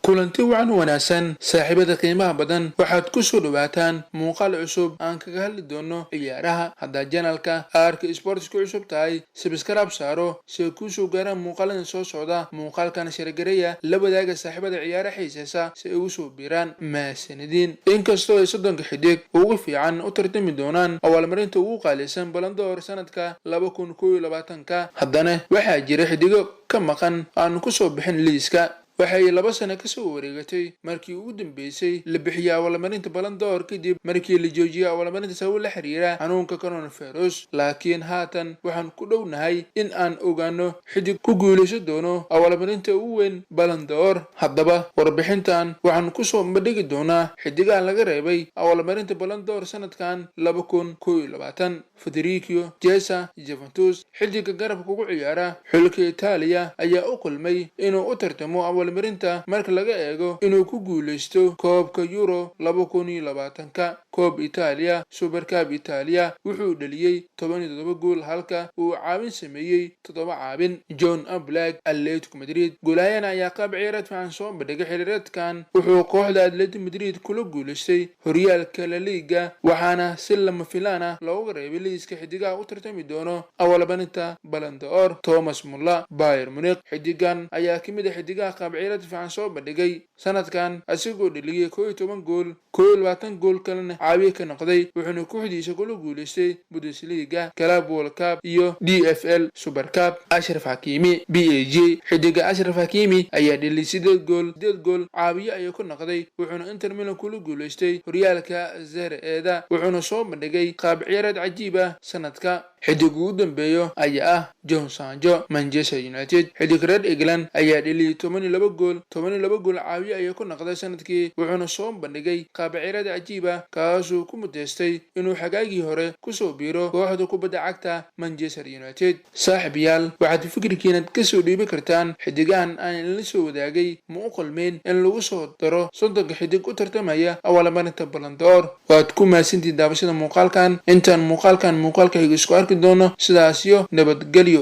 kulanti wacan wanaagsan saaxiibada qiimaha badan waxaad ku soo dhawaataan muuqaal cusub aan kaga hadli doono ciyaaraha hadda janalka arka sports ku cusub tahay subscribe saaro si ku soo gaaraan muuqaaladan soo socda muuqaalkan shirgareeya la wadaaga saaxiibada ciyaaraha xiiseesa si ay u soo biiraan maasanidin inkastoo ay soddonka xidig ugu fiican u tartami doonaan awaalmarinta ugu qaalisan balandoor sanadka 2021 haddana waxaa jira xidigo ka maqan aan ku soo bixin liiska waxay 2 sano ka soo wareegatay markii ugu dambeysay la bixiyay awaalmarinta balandoor kadib markii la joojiyay awaalmarinta sabab la xiriira xanuunka coronavirus laakiin haatan waxaan ku dhownahay in aan ogaano xidig ku guuleysan doono awaalmarinta ugu weyn balandoor haddaba warbixintan waxaan ku soo bandhigi doonaa xidigaha laga reebay awaalmarinta balandoor sanadkan 2021 Federico Chiesa Juventus xidiga garabka ugu ciyaara xulka Itaaliya ayaa u kulmay inuu u tartamo awaalmarinta marka laga eego inuu ku guuleysto koobka Euro 2020 koob Itaaliya Super Cup Itaaliya wuxuu dhaliyay 17 gool halka uu caawin sameeyay 7 caawin John Oblak Atletico Madrid goolaayana ayaa qaab ciyaareed fiican soo bandhigay xiriiradkan wuxuu kooxda Atletico Madrid kula guuleystay horyaalka La Liga waxaana si lama filaan ah looga reebay liiska xidigaha u tartami doono awaalmarinta Ballon d'Or Thomas Muller Bayern Munich xidigan ayaa kamid ah xidigaha qaab ciyaareed fiican soo bandhigay sanadkan asigoo dhaliyay 11 gool 22 gool kalena caawiye ka noqday wuxuuna kooxdiisa kula guuleystay Bundesliga Club World Cup iyo DFL Super Cup Ashraf Hakimi BAG xidiga Ashraf Hakimi ayaa dhaliyay 8 gool caawiye ayuu ka noqday wuxuuna Inter Milan kula guuleystay horyaalka Serie A wuxuuna soo bandhigay qaab ciyaareed cajiib ah sanadka xidig ugu dambeeyo ayaa ah Jadon Sancho Manchester United xidig Red England ayaa dhaliyay 12 gool caawiye ayuu ka noqday sanadkii wuxuuna soo bandhigay qaab ciyaareed cajiib ah kaasoo ku muteystay inuu xagaagii hore ku soo biiro kooxda kubadda cagta Manchester United saaxiibayaal waxaad fikirkiina ka soo dhiibi kartaan xidigahan aan la soo wadaagay ma u qalmeen in lagu soo daro 30 xidig u tartamaya awaalmarinta Ballon d'Or waad ku maasantiin daabashada muuqaalkan intaan muuqaalka xiga isku arki doono sidaas iyo nabadgelyo